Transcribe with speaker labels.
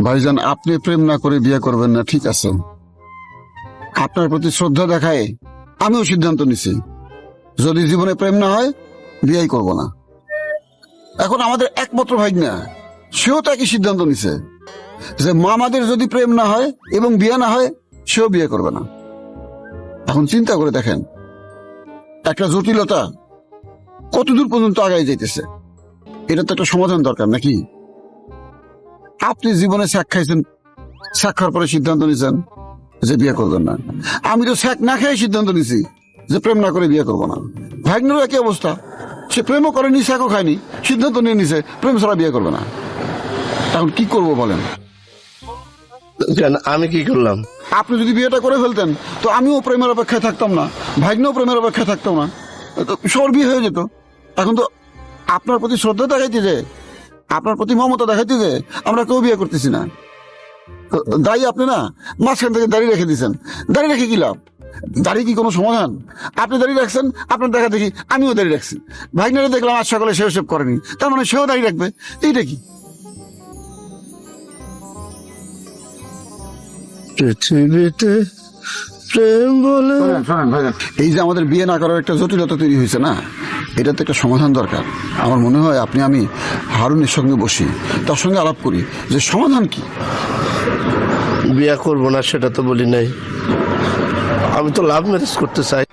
Speaker 1: ভাইজান, আপনি প্রেম না করে বিয়ে করবেন না, ঠিক আছে। আপনার প্রতি শ্রদ্ধা দেখায় আমিও সিদ্ধান্ত নিছি, যদি জীবনে প্রেম না হয় বিয়েই করব না। এখন আমাদের একমাত্র ভাইগনা, সেও তো একই সিদ্ধান্ত নিছে যে মামাদের যদি প্রেম না হয় এবং বিয়ে না হয় সেও বিয়ে করবে না। এখন চিন্তা করে দেখেন, একটা জটিলতা কতদূর পর্যন্ত আগায় যাইতেছে। এটা তো একটা সমাধান দরকার নাকি? আপনি জীবনে শাক খাইছেন, শাক খাওয়ার পরে সিদ্ধান্ত নিয়েছেন যে বিয়ে করবেন না। আমি তো শাক না খেয়ে সিদ্ধান্ত নিছি যে প্রেম না করে বিয়ে করবো না। ভাগ্নেরও একই অবস্থা, সে প্রেমও করেনি, শাকও খায়নি, সিদ্ধান্ত নিয়ে নিছে প্রেম ছাড়া বিয়ে করবে না। এখন কি করব বলেন?
Speaker 2: কেন, আমি কি করলাম?
Speaker 1: আপনি যদি বিয়েটা করে ফেলতেন তো আমিও প্রেমের অপেক্ষায় থাকতাম না, ভাগ্নেও প্রেমের অপেক্ষায় থাকতাম না, তো সর বিয়ে হয়ে যেত। এখন তো আপনার প্রতি শ্রদ্ধা দেখাইতে যে, আপনার প্রতি মমতা দেখাইতে যে আমরা কেউ বিয়ে করতেছি না। তো দায়ী আপনি না, মাঝখান থেকে দাঁড়িয়ে রেখে দিয়েছেন। দাঁড়িয়ে রেখে কি লাভ? দাঁড়িয়ে কি কোনো সমাধান? আপনি দাঁড়িয়ে রাখছেন, আপনার দেখা দেখি আমিও দাঁড়িয়ে রাখছি। ভাগ্নেরে দেখলাম আজ সকালে সেও সেভ করেনি, তার মানে সেও দাঁড়িয়ে রাখবে। এইটা কি?
Speaker 2: পৃথিবীতে প্রেম বলে
Speaker 1: এই যে আমাদের বিয়ে না করার একটা জটিলতা তৈরি হয়েছে না, এটা তো একটা সমাধান দরকার। আমার মনে হয় আমি হারুনের সঙ্গে বসি, তার সঙ্গে আলাপ করি যে সমাধান কি।
Speaker 2: বিয়ে করবো না সেটা তো বলি নাই, আমি তো লাভ ম্যারেজ করতে চাই।